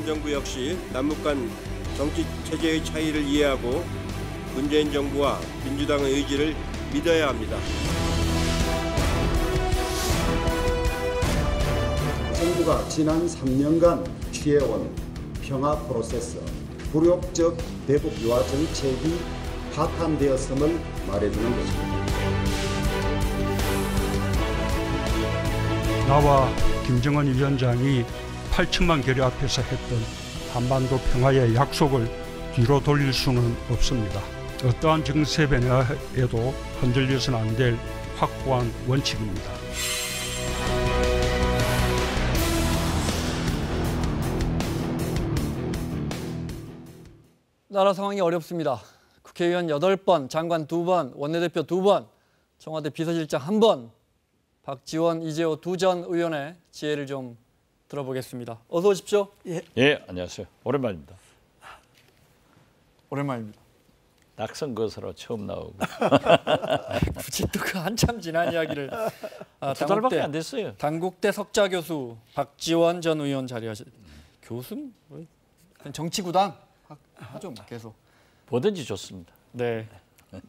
이번 정부 역시 남북 간 정치 체제의 차이를 이해하고 문재인 정부와 민주당의 의지를 믿어야 합니다. 정부가 지난 3년간 취해온 평화 프로세스, 굴욕적 대북 유화 정책이 파탄되었음을 말해주는 것입니다. 나와 김정은 위원장이 8천만 결의 앞에서 했던 한반도 평화의 약속을 뒤로 돌릴 수는 없습니다. 어떠한 정세 변화에도 흔들려서는 안 될 확고한 원칙입니다. 나라 상황이 어렵습니다. 국회의원 8번, 장관 2번, 원내대표 2번, 청와대 비서실장 1번, 박지원, 이재호 두 전 의원의 지혜를 좀 들어보겠습니다. 어서 오십시오. 예, 안녕하세요. 오랜만입니다. 오랜만입니다. 낙선 거사로 처음 나오고. 굳이 또 그 한참 지난 이야기를. 두 달밖에 안 됐어요. 단국대 석좌 교수 박지원 전 의원 자리하시. 교수는 정치구당 하죠, 계속. 뭐든지 좋습니다. 네,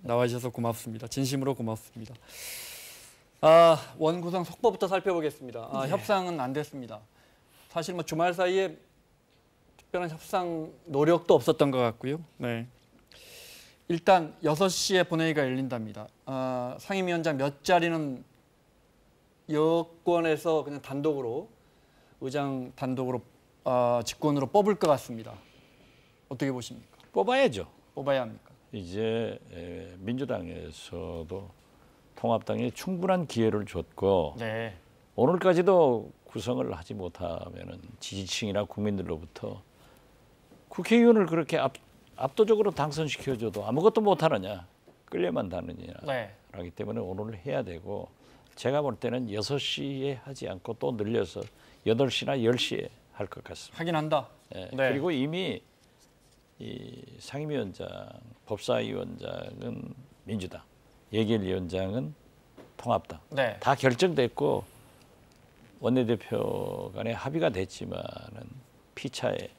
나와 주셔서 고맙습니다. 진심으로 고맙습니다. 원구성 속보부터 살펴보겠습니다. 협상은 안 됐습니다. 사실 뭐 주말 사이에 특별한 협상 노력도 없었던 것 같고요. 네. 일단 6시에 본회의가 열린답니다. 상임위원장 몇 자리는 여권에서 그냥 단독으로 의장 단독으로 직권으로 뽑을 것 같습니다. 어떻게 보십니까? 뽑아야죠. 뽑아야 합니까? 이제 민주당에서도 통합당에 충분한 기회를 줬고 네. 오늘까지도 구성을 하지 못하면은 지지층이나 국민들로부터 국회의원을 그렇게 압도적으로 당선시켜줘도 아무것도 못하느냐, 끌려만 다느냐 네. 라기 때문에 오늘 해야 되고, 제가 볼 때는 6시에 하지 않고 또 늘려서 8시나 10시에 할 것 같습니다. 하긴 한다. 네. 네. 그리고 이미 이 상임위원장, 법사위원장은 민주당, 예결위원장은 통합당. 네. 다 결정됐고 원내대표 간에 합의가 됐지만은 피차의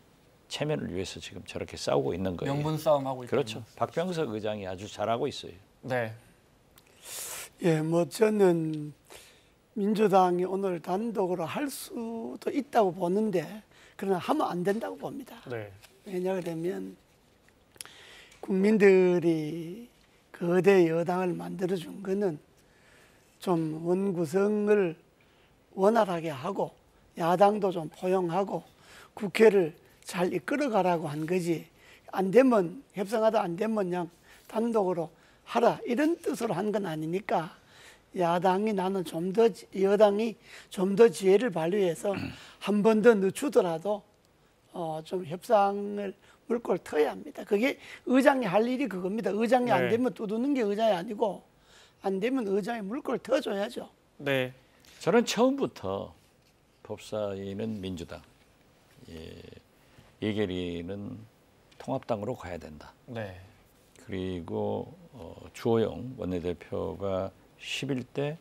체면을 위해서 지금 저렇게 싸우고 있는 거예요. 명분 싸움하고 있죠. 그렇죠. 박병석 의장이 아주 잘하고 있어요. 네. 예, 뭐 저는 민주당이 오늘 단독으로 할 수도 있다고 보는데, 그러나 하면 안 된다고 봅니다. 네. 왜냐하면 국민들이 거대 여당을 만들어준 거는 좀 원구성을 원활하게 하고 야당도 좀 포용하고 국회를 잘 이끌어가라고 한 거지, 안 되면 협상하다 안 되면 그냥 단독으로 하라 이런 뜻으로 한 건 아니니까, 야당이 나는 좀 더, 여당이 좀 더 지혜를 발휘해서 한 번 더 늦추더라도 좀 협상을 물꼬를 터야 합니다. 그게 의장이 할 일이 그겁니다. 의장이 안 되면 두드는 게 의장이 아니고, 안 되면 의장이 물꼬를 터줘야죠. 네. 저는 처음부터 법사위는 민주당, 예결위는 통합당으로 가야 된다. 네. 그리고 주호영 원내대표가 11대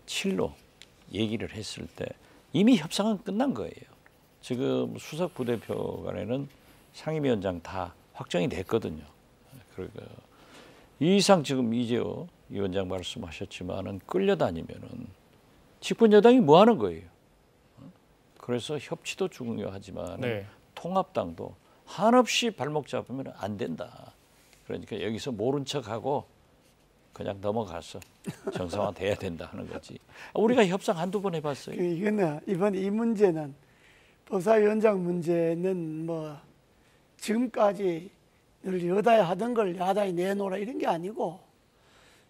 7로 얘기를 했을 때 이미 협상은 끝난 거예요. 지금 수석 부대표 간에는 상임위원장 다 확정이 됐거든요. 그러니까 이 이상 지금 이재호 위원장 말씀하셨지만은 끌려다니면은 집권 여당이 뭐 하는 거예요. 그래서 협치도 중요하지만 네. 통합당도 한없이 발목 잡으면 안 된다. 그러니까 여기서 모른 척하고 그냥 넘어가서 정상화돼야 된다 하는 거지. 우리가 협상 한두 번 해봤어요. 이거는 이번 이 문제는, 법사위원장 문제는 뭐 지금까지 늘 여당이 하던 걸 야당이 내놓으라 이런 게 아니고,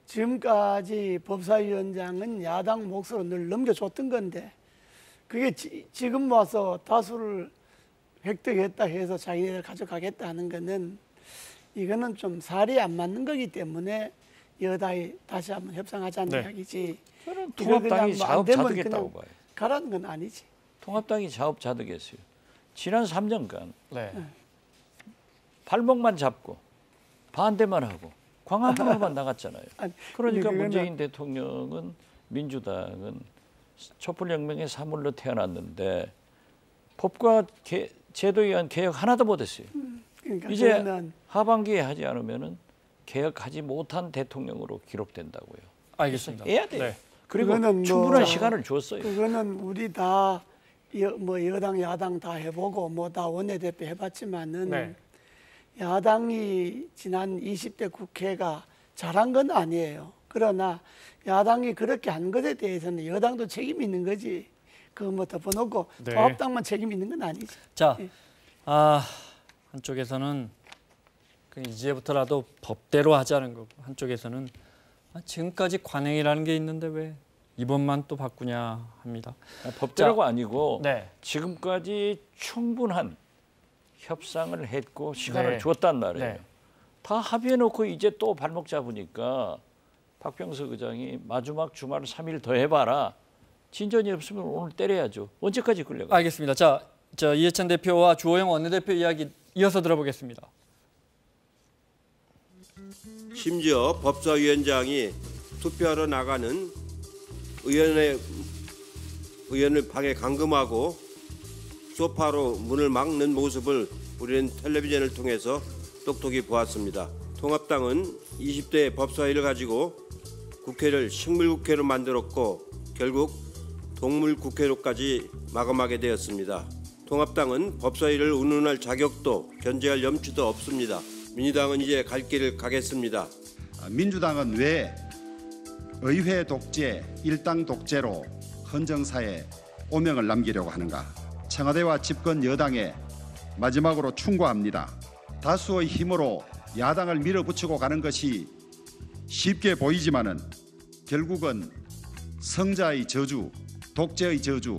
지금까지 법사위원장은 야당 몫으로 늘 넘겨줬던 건데, 그게 지금 와서 다수를 획득했다 해서 자기네들 가져가겠다 하는 거는, 이거는 좀 살이 안 맞는 거기 때문에 여당이 다시 한번 협상하자는 이야기지. 저는 통합당이 자업자득했다고 봐요. 가라는 건 아니지. 통합당이 자업자득했어요. 지난 3년간 네. 발목만 잡고 반대만 하고 광화문으로만 나갔잖아요. 그러니까 문재인 대통령은, 민주당은 촛불혁명의 사물로 태어났는데 법과 제도에 의한 개혁 하나도 못했어요. 그러니까 이제 그거는 하반기에 하지 않으면은 개혁하지 못한 대통령으로 기록된다고요. 알겠습니다. 해야 돼요. 네. 그리고 그거는 뭐 충분한 시간을 줬어요. 그거는 우리 다 뭐 여당 야당 다 해보고 뭐 다 원내대표 해봤지만은 네. 야당이 지난 20대 국회가 잘한 건 아니에요. 그러나 야당이 그렇게 한 것에 대해서는 여당도 책임이 있는 거지. 그거 뭐 덮어놓고 네. 통합당만 책임 있는 건 아니지. 자, 예. 한쪽에서는 이제부터라도 법대로 하자는 거고, 한쪽에서는 지금까지 관행이라는 게 있는데 왜 이번만 또 바꾸냐 합니다. 법대로가 아니고 네. 지금까지 충분한 협상을 했고 시간을 네. 줬단 말이에요. 네. 다 합의해놓고 이제 또 발목 잡으니까 박병석 의장이 마지막 주말 3일 더 해봐라. 진전이 없으면 오늘 때려야죠. 언제까지 끌려가? 알겠습니다. 자, 이해찬 대표와 주호영 원내대표 이야기 이어서 들어보겠습니다. 심지어 법사위원장이 투표하러 나가는 의원을 방에 감금하고 소파로 문을 막는 모습을 우리는 텔레비전을 통해서 똑똑히 보았습니다. 통합당은 20대 법사위를 가지고 국회를 식물국회로 만들었고 결국 동물국회로까지 마감하게 되었습니다. 통합당은 법사위를 운운할 자격도 견제할 염치도 없습니다. 민주당은 이제 갈 길을 가겠습니다. 민주당은 왜 의회 독재, 일당 독재로 헌정사에 오명을 남기려고 하는가? 청와대와 집권 여당에 마지막으로 충고합니다. 다수의 힘으로 야당을 밀어붙이고 가는 것이 쉽게 보이지만은 결국은 성자의 저주, 독재의 저주,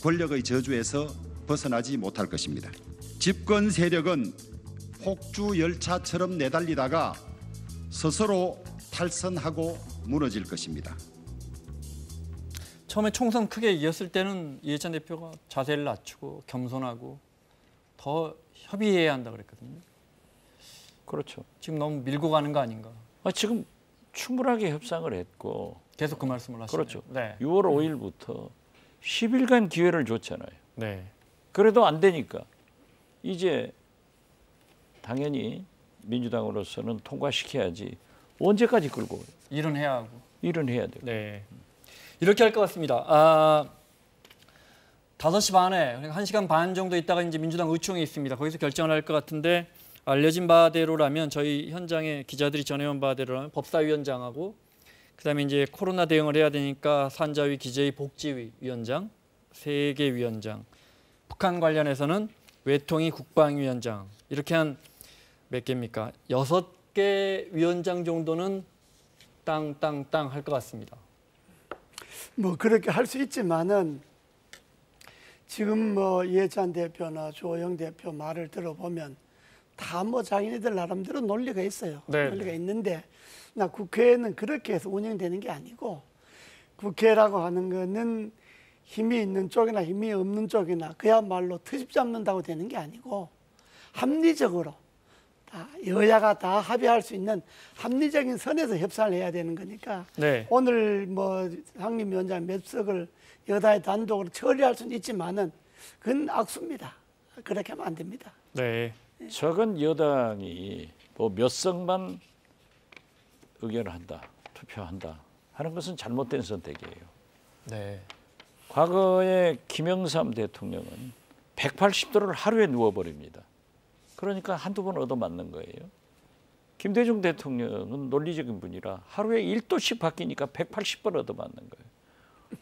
권력의 저주에서 벗어나지 못할 것입니다. 집권 세력은 폭주 열차처럼 내달리다가 스스로 탈선하고 무너질 것입니다. 처음에 총선 크게 이겼을 때는 이해찬 대표가 자세를 낮추고 겸손하고 더 협의해야 한다 그랬거든요. 그렇죠. 지금 너무 밀고 가는 거 아닌가? 지금 충분하게 협상을 했고 계속 그 말씀을 하시네요. 그렇죠. 네. 6월 5일부터 10일간 기회를 줬잖아요. 네. 그래도 안 되니까 이제 당연히 민주당으로서는 통과시켜야지 언제까지 끌고 가요? 일은 해야 하고. 일은 해야 돼요. 네. 이렇게 할 것 같습니다. 5시 반에 그러니까 1시간 반 정도 있다가 이제 민주당 의총이 있습니다. 거기서 결정을 할 것 같은데 알려진 바대로라면 저희 현장에 기자들이 전해온 바대로라면 법사위원장하고 그다음에 이제 코로나 대응을 해야 되니까 산자위, 기재위, 복지위 위원장, 3개 위원장, 북한 관련해서는 외통위, 국방위원장 이렇게 한 몇 개입니까? 6개 위원장 정도는 땅 할 것 같습니다. 뭐 그렇게 할 수 있지만은 지금 뭐 이해찬 대표나 조영 대표 말을 들어보면 다 뭐 자기네들 나름대로 논리가 있어요. 네. 논리가 있는데 나 국회는 그렇게 해서 운영되는 게 아니고 국회라고 하는 거는 힘이 있는 쪽이나 힘이 없는 쪽이나 그야말로 트집 잡는다고 되는 게 아니고 합리적으로 다 여야가 다 합의할 수 있는 합리적인 선에서 협상을 해야 되는 거니까 네. 오늘 뭐 상임위원장 몇 석을 여당의 단독으로 처리할 수는 있지만은 그건 악수입니다. 그렇게 하면 안 됩니다. 네. 적은 여당이 뭐 몇 석만 의견을 한다, 투표한다 하는 것은 잘못된 선택이에요. 네. 과거에 김영삼 대통령은 180도를 하루에 누워버립니다. 그러니까 한두 번 얻어맞는 거예요. 김대중 대통령은 논리적인 분이라 하루에 1도씩 바뀌니까 180번 얻어맞는 거예요.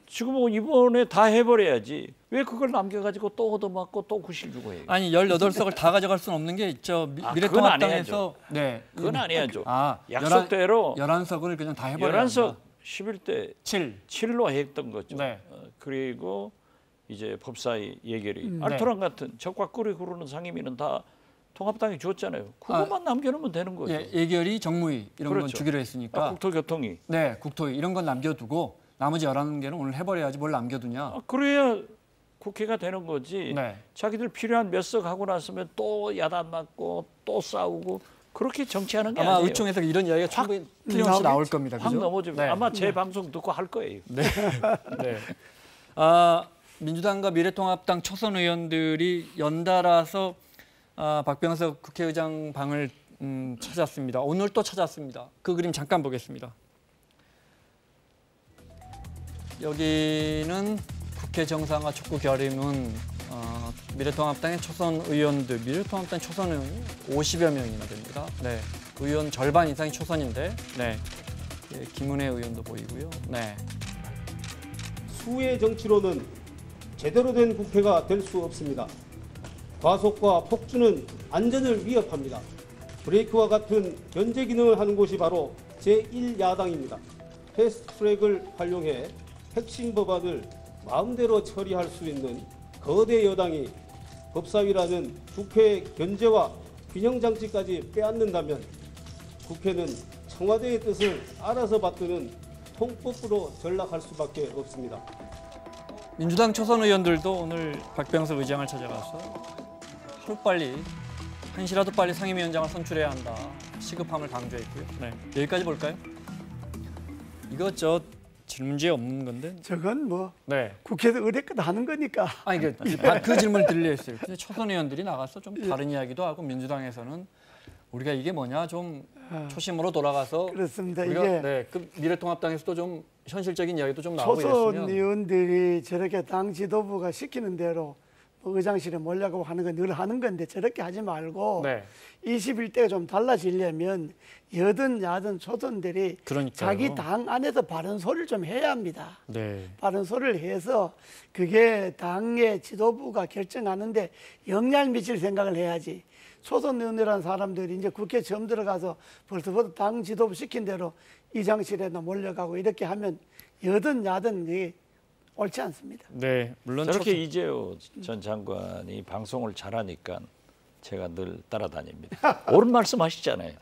지금 뭐 이번에 다 해버려야지. 왜 그걸 남겨가지고 또 얻어맞고 또 구실 주고 해요? 아니 18석을 다 가져갈 수는 없는 게 있죠. 미래통합당에서 네. 그건 안 해야죠. 약속대로 약속대로 11석을 그냥 다 해버려야 11석 11대 7로 했던 거죠. 네. 그리고 이제 법사위 예결위 네. 알토란 같은 적과 꿀이 구르는 상임위는 다 통합당이 줬잖아요. 그것만 남겨놓으면 되는 거죠. 예결위, 정무위 이런 건 그렇죠. 주기로 했으니까. 국토교통위. 네, 국토위 이런 건 남겨두고 나머지 11개는 오늘 해버려야지 뭘 남겨두냐. 그래야 국회가 되는 거지. 네. 자기들 필요한 몇 석 하고 났으면 또 야단 맞고 또 싸우고 그렇게 정치하는 게 아마 아니에요. 의총에서 이런 이야기가 충분히 틀림없이 나올 겁니다. 확 그죠? 넘어지면 네. 아마 제 방송 듣고 할 거예요. 네. 네. 민주당과 미래통합당 초선 의원들이 연달아서 박병석 국회의장 방을 찾았습니다. 오늘 또 찾았습니다. 그 그림 잠깐 보겠습니다. 여기는 국회 정상화 촉구 결의문 미래통합당의 초선 의원들, 미래통합당 초선은 50여 명이나 됩니다. 네, 의원 절반 이상이 초선인데, 네, 예, 김은혜 의원도 보이고요. 네, 수의 정치로는 제대로 된 국회가 될 수 없습니다. 과속과 폭주는 안전을 위협합니다. 브레이크와 같은 견제 기능을 하는 곳이 바로 제1야당입니다. 패스트트랙을 활용해 핵심 법안을 마음대로 처리할 수 있는 거대 여당이 법사위라는 국회의 견제와 균형장치까지 빼앗는다면 국회는 청와대의 뜻을 알아서 받드는 통법으로 전락할 수밖에 없습니다. 민주당 초선 의원들도 오늘 박병석 의장을 찾아가서 하루빨리, 한시라도 빨리 상임위원장을 선출해야 한다. 시급함을 강조했고요. 네, 여기까지 볼까요? 이거 질문지에 없는 건데. 저건 뭐 네. 국회에서 의뢰껏 하는 거니까. 아니 그 질문을 드리려 했어요. 근데 초선 의원들이 나가서 좀 다른 이야기도 하고 민주당에서는 우리가 이게 뭐냐 좀 초심으로 돌아가서 그렇습니다. 우리가 이게 네, 그 미래통합당에서도 좀 현실적인 이야기도 좀 나오고 초선 이랬으면 의원들이 저렇게 당 지도부가 시키는 대로 뭐 의장실에 몰려가고 하는 건 늘 하는 건데 저렇게 하지 말고 네. 21대가 좀 달라지려면 여든 야든 초선들이 그러니까요. 자기 당 안에서 바른 소리를 좀 해야 합니다. 네. 바른 소리를 해서 그게 당의 지도부가 결정하는데 영향을 미칠 생각을 해야지. 초선 의원이라는 사람들이 이제 국회 처음 들어가서 벌써부터 당 지도부 시킨 대로 의장실에나 몰려가고 이렇게 하면 여든 야든 이게 옳지 않습니다. 네, 물론 저렇게 이재호 전 장관이 방송을 잘하니까 제가 늘 따라다닙니다. 옳은 말씀하시잖아요.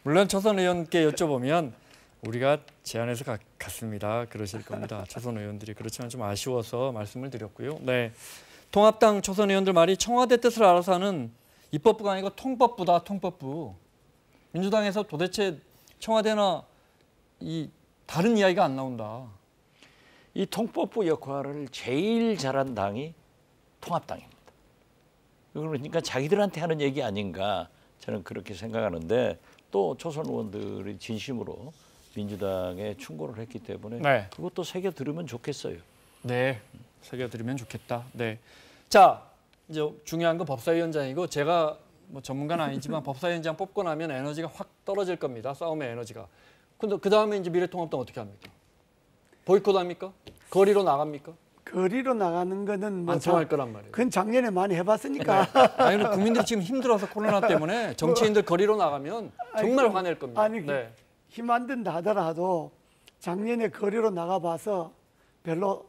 물론 초선 의원께 여쭤보면 우리가 제안해서 갔습니다. 그러실 겁니다. 초선 의원들이 그렇지만 좀 아쉬워서 말씀을 드렸고요. 네, 통합당 초선 의원들 말이 청와대 뜻을 알아서 하는 입법부가 아니고 통법부다. 통법부. 민주당에서 도대체 청와대나 이 다른 이야기가 안 나온다. 이 통법부 역할을 제일 잘한 당이 통합당입니다. 그러니까 자기들한테 하는 얘기 아닌가 저는 그렇게 생각하는데 또 초선 의원들이 진심으로 민주당에 충고를 했기 때문에 네. 그것도 새겨 들으면 좋겠어요. 네, 새겨드리면 좋겠다. 네, 자 이제 중요한 건 법사위원장이고 제가 뭐 전문가는 아니지만 법사위원장 뽑고 나면 에너지가 확 떨어질 겁니다. 싸움의 에너지가. 근데 그 다음에 이제 미래통합당 어떻게 합니까? 보이콧합니까? 거리로 나갑니까? 거리로 나가는 거는 뭐 안 통할 거란 말이에요. 그건 작년에 많이 해봤으니까. 아니 국민들이 지금 힘들어서 코로나 때문에 정치인들 거리로 나가면 정말 화낼 겁니다. 아니 네. 힘 안 든다 하더라도 작년에 거리로 나가봐서 별로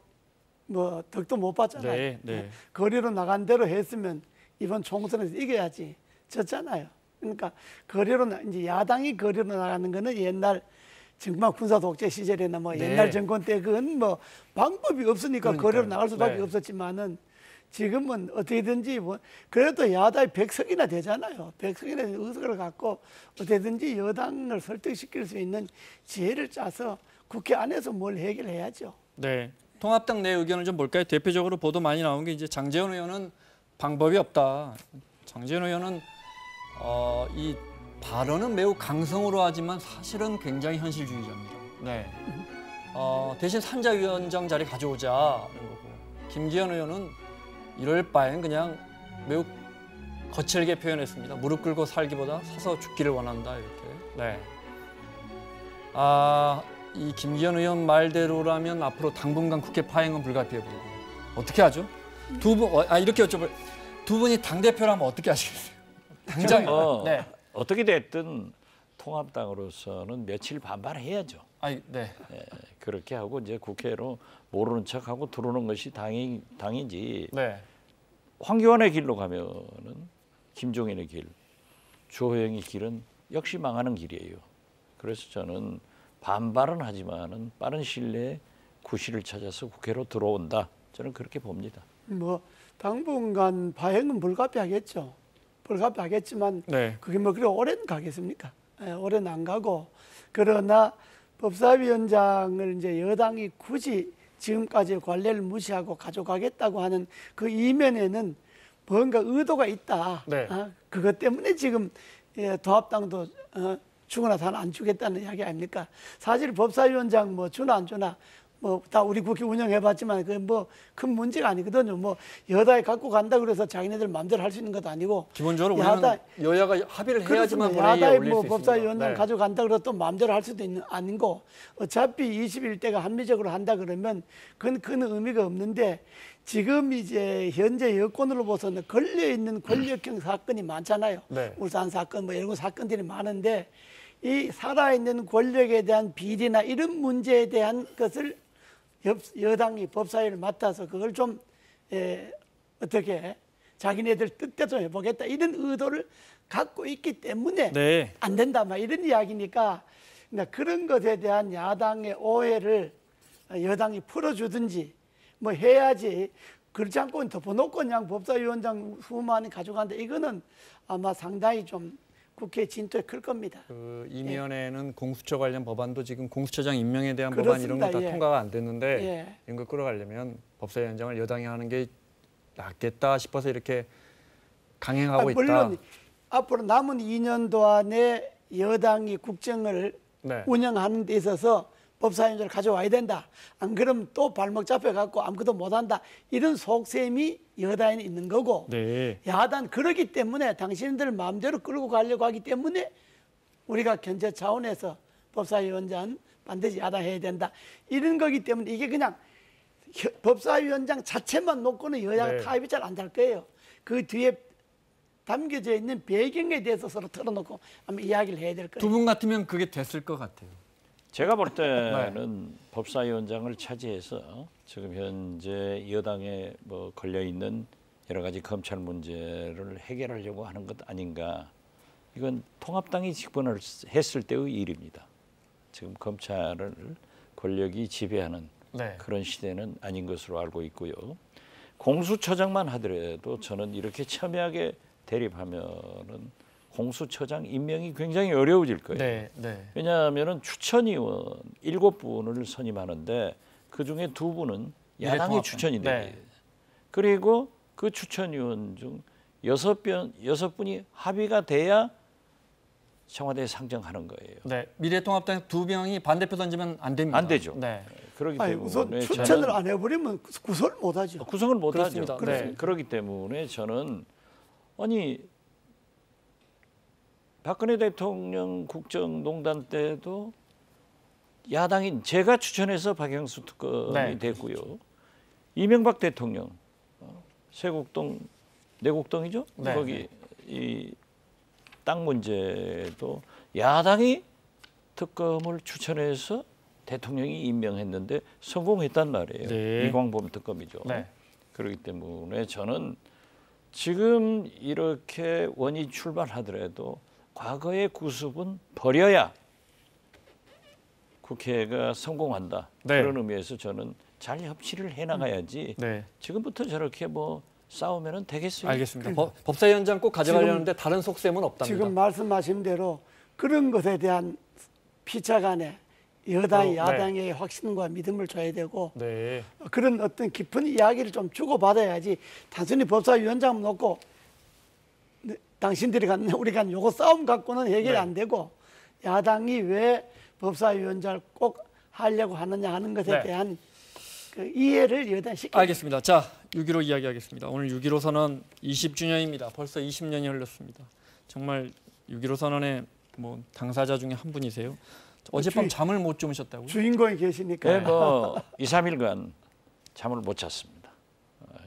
뭐 덕도 못 봤잖아요. 네, 네. 거리로 나간 대로 했으면 이번 총선에서 이겨야지 졌잖아요. 그러니까 이제 야당이 거리로 나가는 거는 옛날 정말 군사 독재 시절에나 뭐 네. 옛날 정권 때 그건 뭐 방법이 없으니까 그러니까요. 거리로 나갈 수밖에 네. 없었지만은 지금은 어떻게든지 뭐 그래도 야당이 100석이나 되잖아요. 100석이나 의석을 갖고 어떻게든지 여당을 설득시킬 수 있는 지혜를 짜서 국회 안에서 뭘 해결해야죠. 네. 통합당 내 의견을 좀 볼까요? 대표적으로 보도 많이 나온 게 이제 장제원 의원은 방법이 없다. 장제원 의원은 이 발언은 매우 강성으로 하지만 사실은 굉장히 현실주의자입니다. 네. 대신 산자위원장 자리 가져오자는 거고 김기현 의원은 이럴 바엔 그냥 매우 거칠게 표현했습니다. 무릎 꿇고 살기보다 서서 죽기를 원한다 이렇게. 네. 이 김기현 의원 말대로라면 앞으로 당분간 국회 파행은 불가피해 보이고 어떻게 하죠? 두 분 이렇게 여쭤봐요. 두 분이 당 대표라면 어떻게 하시겠어요? 당장 네. 어떻게 됐든 통합당으로서는 며칠 반발해야죠. 네. 예, 그렇게 하고 이제 국회로 모르는 척하고 들어오는 것이 당이지. 네. 황교안의 길로 가면은 김종인의 길, 주호영의 길은 역시 망하는 길이에요. 그래서 저는 반발은 하지만은 빠른 시일 내에 구실을 찾아서 국회로 들어온다. 저는 그렇게 봅니다. 뭐 당분간 파행은 불가피하겠죠. 불가피하겠지만 네. 그게 뭐 그래 오래는 가겠습니까? 오래는 안 가고 그러나 법사위원장을 이제 여당이 굳이 지금까지의 관례를 무시하고 가져가겠다고 하는 그 이면에는 뭔가 의도가 있다. 네. 그것 때문에 지금 도합당도 주거나 다는 안 주겠다는 이야기 아닙니까? 사실 법사위원장 뭐 주나 안 주나 뭐 다 우리 국회 운영해봤지만 그 뭐 큰 문제가 아니거든요. 뭐 여당이 갖고 간다 그래서 자기네들 마음대로 할 수 있는 것도 아니고 기본적으로 우리는 여야가 합의를 해야지만 본회의에 야당이 올릴 뭐 수 있습니다. 법사위원장 네. 가져간다 그래서 또 마음대로 할 수도 있는 아니고 어차피 21대가 합리적으로 한다 그러면 그건 큰 의미가 없는데 지금 이제 현재 여권으로 봐서는 걸려 있는 권력형 사건이 많잖아요. 네. 울산 사건 뭐 이런 사건들이 많은데 이 살아있는 권력에 대한 비리나 이런 문제에 대한 것을 여당이 법사위를 맡아서 그걸 좀 어떻게 자기네들 뜻대로 해보겠다 이런 의도를 갖고 있기 때문에 네. 안 된다 막 이런 이야기니까 그런 것에 대한 야당의 오해를 여당이 풀어주든지 뭐 해야지 그렇지 않고 덮어놓고 그냥 법사위원장 후만이 가져간다 이거는 아마 상당히 좀 국회 진토에 클 겁니다. 그 이면에는 공수처 관련 법안도 지금 공수처장 임명에 대한 그렇습니다. 법안 이런 거 다 예. 통과가 안 됐는데 예. 이런 걸 끌어가려면 법사위원장을 여당이 하는 게 낫겠다 싶어서 이렇게 강행하고 있다. 물론 앞으로 남은 2년도 안에 여당이 국정을 네. 운영하는 데 있어서 법사위원장을 가져와야 된다. 안 그러면 또 발목 잡혀갖고 아무것도 못한다. 이런 속셈이 여당에 있는 거고 네. 야당 그러기 때문에 당신들 마음대로 끌고 가려고 하기 때문에 우리가 견제 차원에서 법사위원장 반드시 야당해야 된다. 이런 거기 때문에 이게 그냥 법사위원장 자체만 놓고는 여야가 네. 타협이 잘 안 될 거예요. 그 뒤에 담겨져 있는 배경에 대해서 서로 털어놓고 한번 이야기를 해야 될 거예요. 두 분 같으면 그게 됐을 것 같아요. 제가 볼 때는 법사위원장을 차지해서 지금 현재 여당에 뭐 걸려 있는 여러 가지 검찰 문제를 해결하려고 하는 것 아닌가. 이건 통합당이 집권을 했을 때의 일입니다. 지금 검찰을 권력이 지배하는 네. 그런 시대는 아닌 것으로 알고 있고요. 공수처장만 하더라도 저는 이렇게 첨예하게 대립하면은 공수처장 임명이 굉장히 어려워질 거예요. 네. 네. 왜냐하면은 추천위원 7분을 선임하는데 그 중에 2분은 야당의 미래통합당. 추천이 네. 돼요. 그리고 그 추천위원 중 6분이 합의가 돼야 청와대에 상정하는 거예요. 네. 미래통합당 2명이 반대표 던지면 안 됩니다. 안 되죠. 네. 그렇기 아니, 때문에 우선 추천을 안 해버리면 구설을 못하죠. 구성을 못하죠. 그렇습니다. 네. 그렇기 때문에 저는 아니 박근혜 대통령 국정농단 때도 야당인 제가 추천해서 박영수 특검이 네. 됐고요. 이명박 대통령 세곡동 내곡동이죠. 네. 거기 이 땅 문제도 야당이 특검을 추천해서 대통령이 임명했는데 성공했단 말이에요. 네. 이광범 특검이죠. 네. 그렇기 때문에 저는 지금 이렇게 원이 출발하더라도 과거의 구습은 버려야 국회가 성공한다. 네. 그런 의미에서 저는 잘 협치를 해나가야지. 네. 지금부터 저렇게 뭐 싸우면은 되겠어요. 알겠습니다. 법사위원장 꼭 가져가려는데 다른 속셈은 없답니다. 지금 말씀하신 대로 그런 것에 대한 피차 간에 여당이 네. 야당의 확신과 믿음을 줘야 되고 네. 그런 어떤 깊은 이야기를 좀 주고받아야지 단순히 법사위원장 놓고 당신들이 갖는 우리가 요거 싸움 갖고는 해결이 네. 안 되고 야당이 왜 법사위원장을 꼭 하려고 하느냐 하는 것에 네. 대한 그 이해를 여당 시켜. 알겠습니다. 자, 6.15 이야기하겠습니다. 오늘 6.15 선언 20주년입니다. 벌써 20년이 흘렀습니다. 정말 6.15 선언의 뭐 당사자 중에 한 분이세요. 어젯밤 잠을 못 주무셨다고요? 주인공이 계시니까. 네, 뭐 2, 3일간 잠을 못 잤습니다.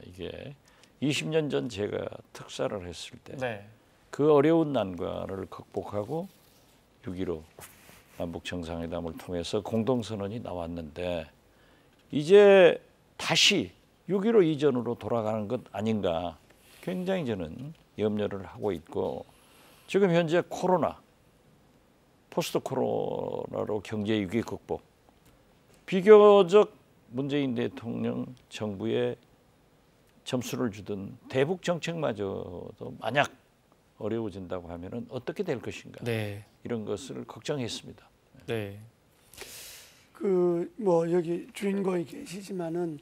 이게 20년 전 제가 특사를 했을 때 네. 그 어려운 난관을 극복하고 6.15 남북 정상회담을 통해서 공동선언이 나왔는데 이제 다시 6.15 이전으로 돌아가는 것 아닌가 굉장히 저는 염려를 하고 있고 지금 현재 코로나 포스트 코로나로 경제 위기 극복 비교적 문재인 대통령 정부에 점수를 주던 대북 정책마저도 만약 어려워진다고 하면은 어떻게 될 것인가 네. 이런 것을 걱정했습니다. 네. 그 뭐 여기 주인공이 계시지만은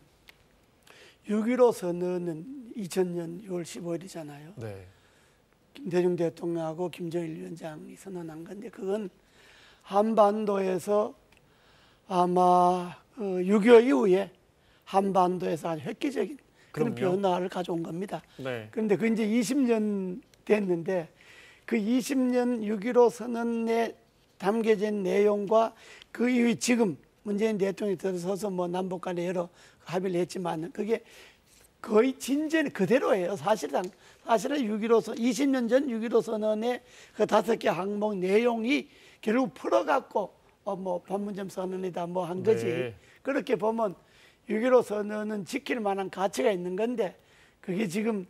6.15 선언은 2000년 6월 15일이잖아요. 네. 김대중 대통령하고 김정일 위원장이 선언한 건데 그건 한반도에서 아마 6.25 이후에 한반도에서 아주 획기적인 그런 그럼요. 변화를 가져온 겁니다. 네. 그런데 그 이제 20년 됐는데 그 20년 6.15 선언에 담겨진 내용과 그 이후 지금 문재인 대통령이 들어서서 뭐 남북 간에 여러 합의를 했지만 그게 거의 진전 그대로예요. 사실은 20년 전 6.15 선언의 그 5개 항목 내용이 결국 풀어갖고 뭐 판문점 선언이다 뭐 한 거지. 네. 그렇게 보면 6.15 선언은 지킬 만한 가치가 있는 건데 그게 지금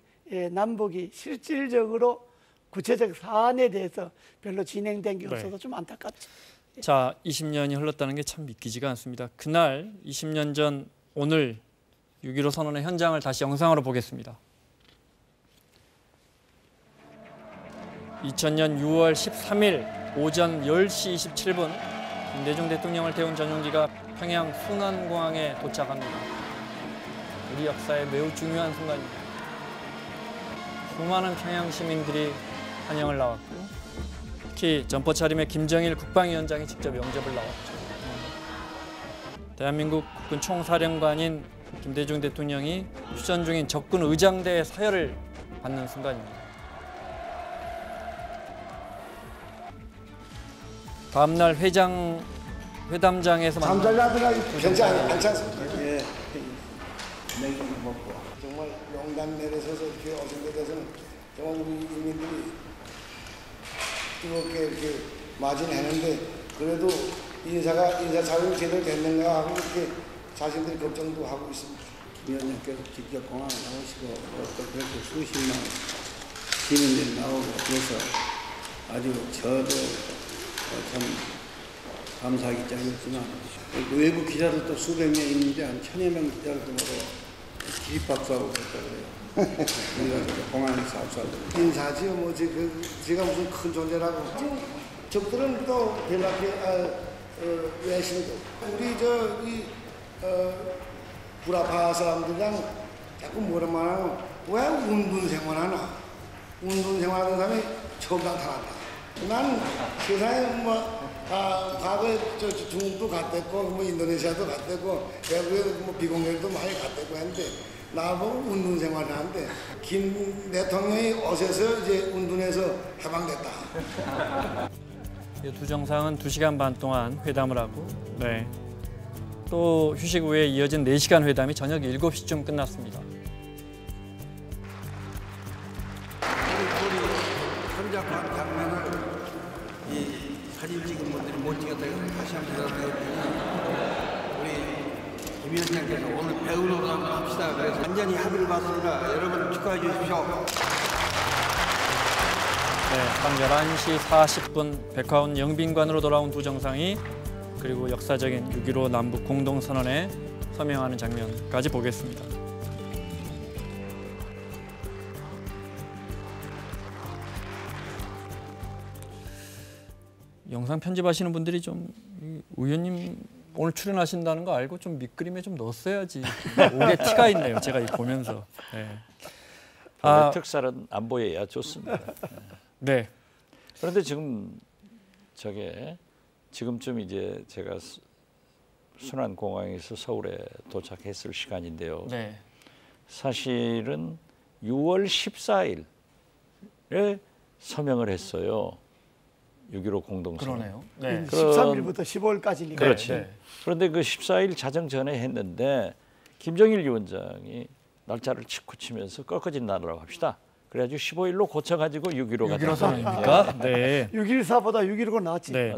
남북이 실질적으로 구체적 사안에 대해서 별로 진행된 게 없어서 좀 안타깝죠. 자, 20년이 흘렀다는 게 참 믿기지가 않습니다. 그날 20년 전 오늘 6.15 선언의 현장을 다시 영상으로 보겠습니다. 2000년 6월 13일 오전 10시 27분 김대중 대통령을 태운 전용기가 평양 순안공항에 도착합니다. 우리 역사에 매우 중요한 순간입니다. 수많은 평양 시민들이 환영을 나왔고요. 특히 점퍼 차림의 김정일 국방위원장이 직접 영접을 나왔죠. 대한민국 국군 총사령관인 김대중 대통령이 휴전 중인 적군 의장대의 사열을 받는 순간입니다. 다음날 회담장에서 만난 잠잘라드가 괜찮습니다. 예, 냉동 먹고 정말 용단 내려서서 이렇게 오신 데 대해서는 정말 우리 인민들이 뜨겁게 이렇게 맞이했는데 그래도 인사 자료가 제대로 됐는가 하고 이렇게 자신들이 걱정도 하고 있습니다. 위원장께서 직접 공항에 나오시고 또 그렇게 수십만 시민들이 나오고 그래서 아주 저도 참 감사하기 짝이었지만 외부 기자들도 수백 명 있는데 한 1000여 명 기자들도 모두 기립박수하고 그랬다 그래요. 우리가 공항에서 압수하고 인사지요 뭐 제가 무슨 큰 존재라고 적들은 또 별나게 외신도 우리 저이 구라파 사람들이랑 자꾸 뭐라 말하면 왜 운동 생활하나 운동 생활하는 사람이 처음 나타났다. 난 세상에 뭐 과거에 중국도 갔댔고 뭐 인도네시아도 갔댔고 외국에도 뭐 비공개도 많이 갔댔고 했는데 나보고 운동 생활을 하는데 김 대통령이 오셔서 이제 운동에서 해방됐다. 이 두 정상은 2시간 반 동안 회담을 하고 또 휴식 후에 이어진 4시간 회담이 저녁 7시쯤 끝났습니다. 현장판 장면을 이 사진 찍은 분들이 못 찍었다 해서 다시 한번 우리 김 위원장께서 오늘 배우로 한번 합시다. 그래서 완전히 합의를 봤습니다. 여러분 축하해 주십시오. 밤 11시 40분 백화원 영빈관으로 돌아온 두 정상이 그리고 역사적인 6.15 남북 공동선언에 서명하는 장면까지 보겠습니다. 영상 편집하시는 분들이 좀 의원님 오늘 출연하신다는 거 알고 좀 밑그림에 좀 넣었어야지. 오게 티가 있네요. 제가 보면서. 특살은 안 보여야 좋습니다. 네. 그런데 지금쯤 이제 제가 순안공항에서 서울에 도착했을 시간인데요. 네. 사실은 6월 14일에 서명을 했어요. 6.15 공동선언. 그러네요. 네. 13일부터 15일까지니까. 그렇지. 네. 그런데 그 14일 자정 전에 했는데 김정일 위원장이 날짜를 치고 치면서 꺾어진 날이라고 합시다. 그래가지고 15일로 고쳐가지고 6.15가 6.15 선언입니까? 네. 6.14보다 6.15가 낫지. 네.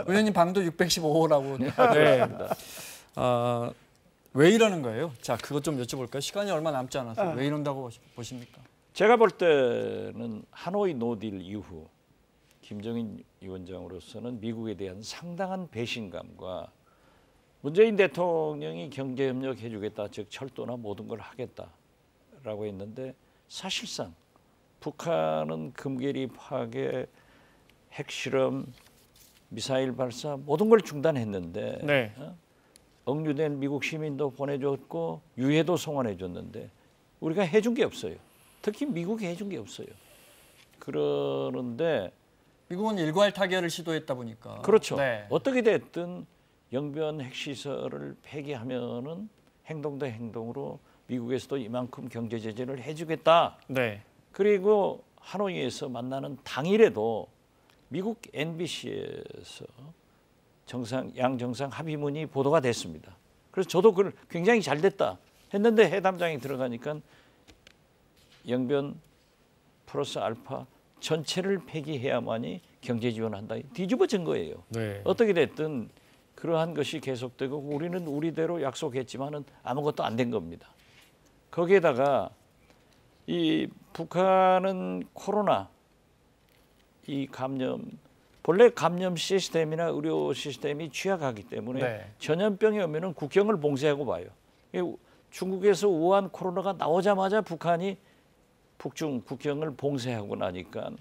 의원님 방도 615라고. 네. 왜 이러는 거예요? 자, 그것 좀 여쭤볼까요? 시간이 얼마 남지 않아서 왜 이런다고 보십니까? 제가 볼 때는 하노이 노딜 이후 김정인 위원장으로서는 미국에 대한 상당한 배신감과 문재인 대통령이 경제협력 해주겠다, 즉 철도나 모든 걸 하겠다라고 했는데 사실상 북한은 금계리 파괴, 핵실험, 미사일 발사 모든 걸 중단했는데 네. 억류된 미국 시민도 보내줬고 유해도 송환해줬는데 우리가 해준 게 없어요. 특히 미국이 해준 게 없어요. 그러는데 미국은 일괄 타결을 시도했다 보니까. 그렇죠. 네. 어떻게 됐든 영변 핵시설을 폐기하면은 행동 대 행동으로 미국에서도 이만큼 경제 제재를 해주겠다. 네. 그리고 하노이에서 만나는 당일에도 미국 NBC에서 양정상 합의문이 보도가 됐습니다. 그래서 저도 그걸 굉장히 잘 됐다 했는데 회담장에 들어가니까 영변 플러스 알파 전체를 폐기해야만이 경제 지원한다. 뒤집어진 거예요. 네. 어떻게 됐든 그러한 것이 계속되고 우리는 우리대로 약속했지만은 아무것도 안 된 겁니다. 거기에다가 이 북한은 코로나 이 감염 본래 감염 시스템이나 의료 시스템이 취약하기 때문에 네. 전염병이 오면은 국경을 봉쇄하고 봐요. 중국에서 우한 코로나가 나오자마자 북한이 북중 국경을 봉쇄하고 나니까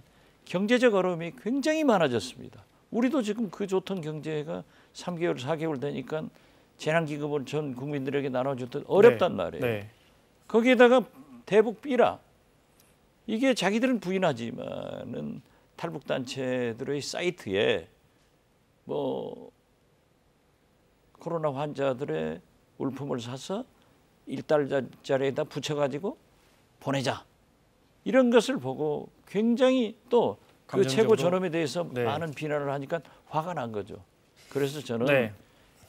경제적 어려움이 굉장히 많아졌습니다. 우리도 지금 그 좋던 경제가 3개월, 4개월 되니까 재난기금을 전 국민들에게 나눠줬던 어렵단 말이에요. 네. 거기에다가 대북 비라 이게 자기들은 부인하지만은 탈북 단체들의 사이트에 뭐 코로나 환자들의 물품을 사서 1달러짜리에다 붙여가지고 보내자 이런 것을 보고 굉장히 또 그 최고 존엄에 대해서 네. 많은 비난을 하니까 화가 난 거죠. 그래서 저는 네.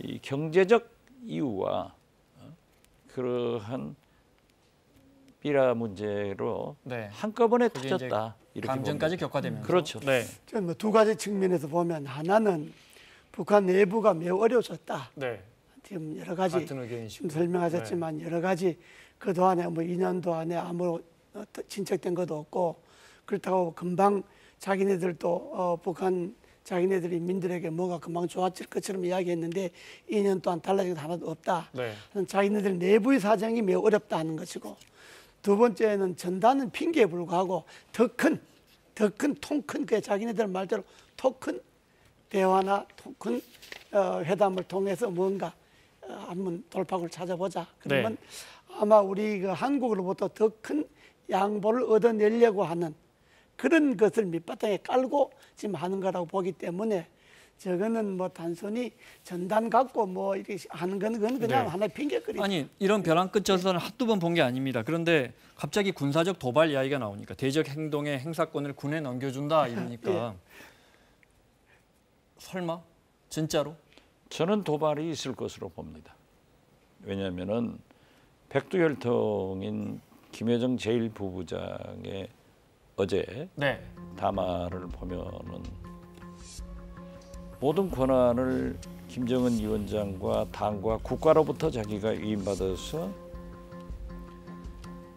이 경제적 이유와 그러한 비라 문제로 네. 한꺼번에 그게 터졌다. 이렇게 감정까지 봅니다. 격화되면서. 그렇죠. 네. 저는 두 가지 측면에서 보면 하나는 북한 내부가 매우 어려워졌다. 네. 지금 여러 가지 같은 의견이시고. 지금 설명하셨지만 여러 가지 그동안에 뭐 2년도 안에 아무 진척된 것도 없고 그렇다고 금방 자기네들도 북한 자기네들이 민들에게 뭐가 금방 좋아질 것처럼 이야기했는데 2년 동안 달라진 것 하나도 없다. 네. 자기네들 내부의 사정이 매우 어렵다 하는 것이고 두 번째는 전단은 핑계에 불구하고 더 큰 통 큰 그 자기네들 말대로 더 큰 대화나 더 큰 회담을 통해서 뭔가 한번 돌파구를 찾아보자. 그러면 아마 우리 그 한국으로부터 더 큰 양보를 얻어내려고 하는 그런 것을 밑바탕에 깔고 지금 하는 거라고 보기 때문에 저거는 뭐 단순히 전단 갖고 뭐 이렇게 하는 건 그건 그냥 네. 하나의 핑계거리죠. 아니 이런 벼랑 끝에서는 한두 번 본 게 아닙니다. 그런데 갑자기 군사적 도발 이야기가 나오니까 대적 행동의 행사권을 군에 넘겨준다 이러니까 설마 진짜로? 저는 도발이 있을 것으로 봅니다. 왜냐하면은 백두혈통인 김여정 제1부부장의 어제 네. 담화를 보면은 모든 권한을 김정은 위원장과 당과 국가로부터 자기가 위임받아서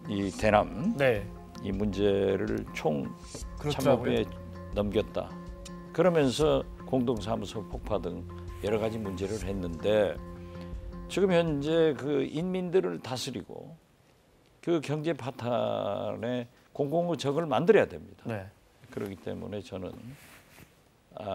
이 대남 네. 이 문제를 총 그렇더라고요. 참모부에 넘겼다. 그러면서 공동사무소 폭파 등 여러 가지 문제를 했는데 지금 현재 그 인민들을 다스리고 그 경제 파탄에 공공의적을 만들어야 됩니다. 네. 그렇기 때문에 저는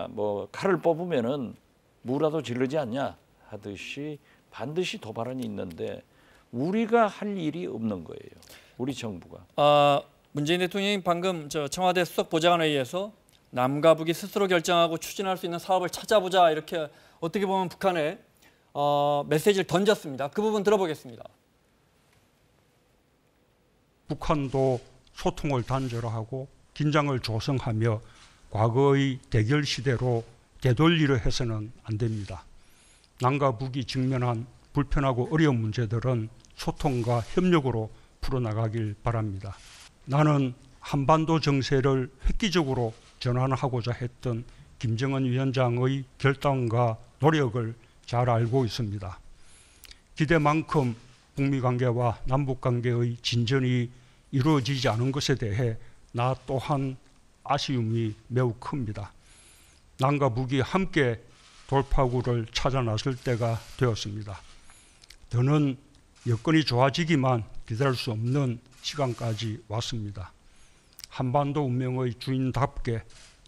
뭐 칼을 뽑으면은 무라도 지르지 않냐 하듯이 반드시 도발은 있는데 우리가 할 일이 없는 거예요. 우리 정부가. 문재인 대통령이 방금 청와대 수석보좌관회의에서 남과 북이 스스로 결정하고 추진할 수 있는 사업을 찾아보자 이렇게 어떻게 보면 북한에 메시지를 던졌습니다. 그 부분 들어보겠습니다. 북한도 소통을 단절하고 긴장을 조성하며 과거의 대결 시대로 되돌리려 해서는 안 됩니다. 남과 북이 직면한 불편하고 어려운 문제들은 소통과 협력으로 풀어나가길 바랍니다. 나는 한반도 정세를 획기적으로 전환하고자 했던 김정은 위원장의 결단과 노력을 잘 알고 있습니다. 기대만큼 북미 관계와 남북 관계의 진전이 이루어지지 않은 것에 대해 나 또한 아쉬움이 매우 큽니다. 남과 북이 함께 돌파구를 찾아 나설 때가 되었습니다. 더는 여건이 좋아지기만 기다릴 수 없는 시간까지 왔습니다. 한반도 운명의 주인답게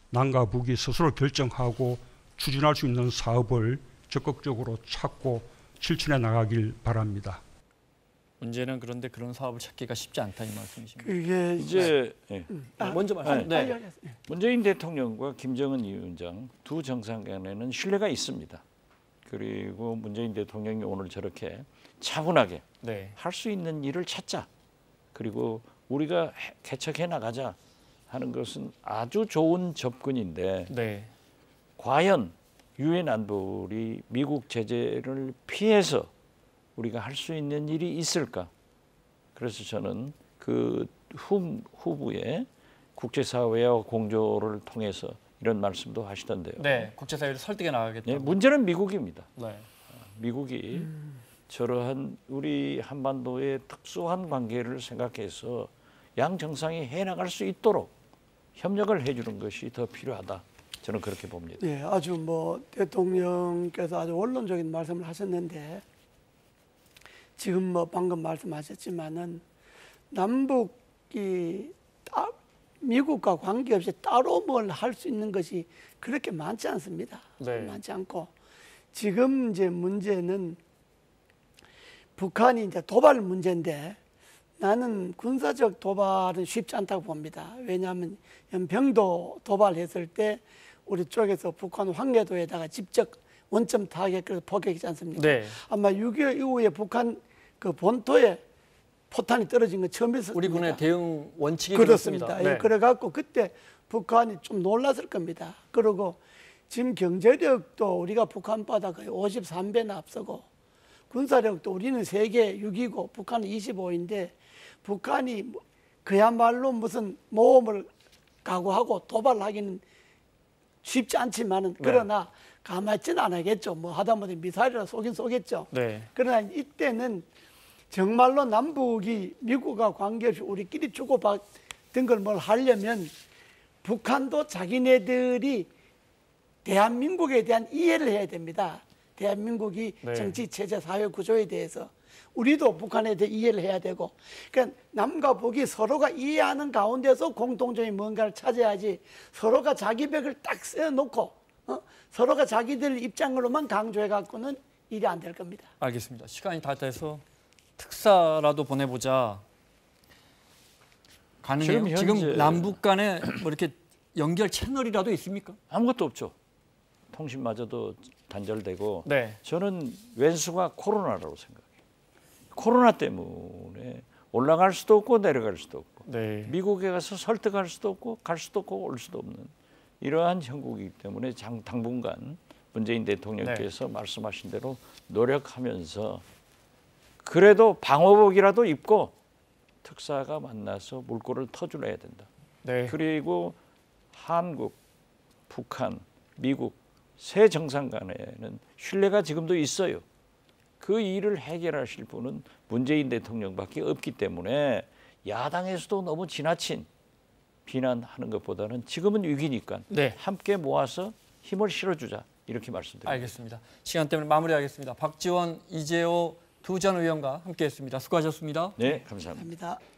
남과 북이 스스로 결정하고 추진할 수 있는 사업을 적극적으로 찾고 실천해 나가길 바랍니다. 문제는 그런데 그런 사업을 찾기가 쉽지 않다 이 말씀이십니다. 그게 이제 먼저 말씀. 네. 문재인 대통령과 김정은 위원장 두 정상 간에는 신뢰가 있습니다. 그리고 문재인 대통령이 오늘 저렇게 차분하게 네. 할 수 있는 일을 찾자. 그리고 우리가 개척해 나가자 하는 것은 아주 좋은 접근인데 네. 과연 유엔 안보리 미국 제재를 피해서 우리가 할 수 있는 일이 있을까? 그래서 저는 그 후부에 국제사회와 공조를 통해서 이런 말씀도 하시던데요. 네, 국제사회를 설득해 나가겠다. 네, 문제는 미국입니다. 네. 미국이 저러한 우리 한반도의 특수한 관계를 생각해서 양 정상이 해나갈 수 있도록 협력을 해주는 것이 더 필요하다. 저는 그렇게 봅니다. 네, 아주 뭐 대통령께서 아주 원론적인 말씀을 하셨는데 지금 뭐 방금 말씀하셨지만은 남북이 미국과 관계없이 따로 뭘 할 수 있는 것이 그렇게 많지 않습니다. 네. 많지 않고 지금 이제 문제는 북한이 이제 도발 문제인데 나는 군사적 도발은 쉽지 않다고 봅니다. 왜냐하면 연평도 도발했을 때 우리 쪽에서 북한 황해도에다가 직접 원점 타격을 포격이지 않습니까? 네. 아마 6.25 이후에 북한 그 본토에 포탄이 떨어진 건 처음 있었습니다. 우리 군의 대응 원칙이 그렇습니다. 그렇습니다. 네. 예, 그래갖고 그때 북한이 좀 놀랐을 겁니다. 그리고 지금 경제력도 우리가 북한보다 거의 53배나 앞서고 군사력도 우리는 세계 6위고 북한은 25인데 북한이 그야말로 무슨 모험을 각오하고 도발하기는 쉽지 않지만은 그러나 가만히 있지는 않겠죠. 뭐 하다못해 미사일이라 쏘긴 쏘겠죠. 네. 그러나 이때는 정말로 남북이 미국과 관계없이 우리끼리 주고받은 걸 뭘 하려면 북한도 자기네들이 대한민국에 대한 이해를 해야 됩니다. 대한민국이 네. 정치, 체제, 사회 구조에 대해서 우리도 북한에 대해 이해를 해야 되고 그러니까 남과 북이 서로가 이해하는 가운데서 공통점이 뭔가를 찾아야지 서로가 자기 벽을 딱 세워놓고 서로가 자기들 입장으로만 강조해 갖고는 일이 안 될 겁니다. 알겠습니다. 시간이 다 돼서 특사라도 보내보자. 가능해요? 지금 남북 간에 뭐 이렇게 연결 채널이라도 있습니까? 아무것도 없죠. 통신마저도 단절되고 네. 저는 왼수가 코로나라고 생각해요. 코로나 때문에 올라갈 수도 없고 내려갈 수도 없고 네. 미국에 가서 설득할 수도 없고 갈 수도 없고 올 수도 없는 이러한 형국이기 때문에 당분간 문재인 대통령께서 말씀하신 대로 노력하면서 그래도 방호복이라도 입고 특사가 만나서 물꼬를 터주려야 된다. 네. 그리고 한국, 북한, 미국 세 정상 간에는 신뢰가 지금도 있어요. 그 일을 해결하실 분은 문재인 대통령밖에 없기 때문에 야당에서도 너무 지나친 비난하는 것보다는 지금은 위기니까 네. 함께 모아서 힘을 실어주자 이렇게 말씀드립니다. 알겠습니다. 시간 때문에 마무리하겠습니다. 박지원, 이재호 두 전 의원과 함께했습니다. 수고하셨습니다. 네, 감사합니다. 감사합니다.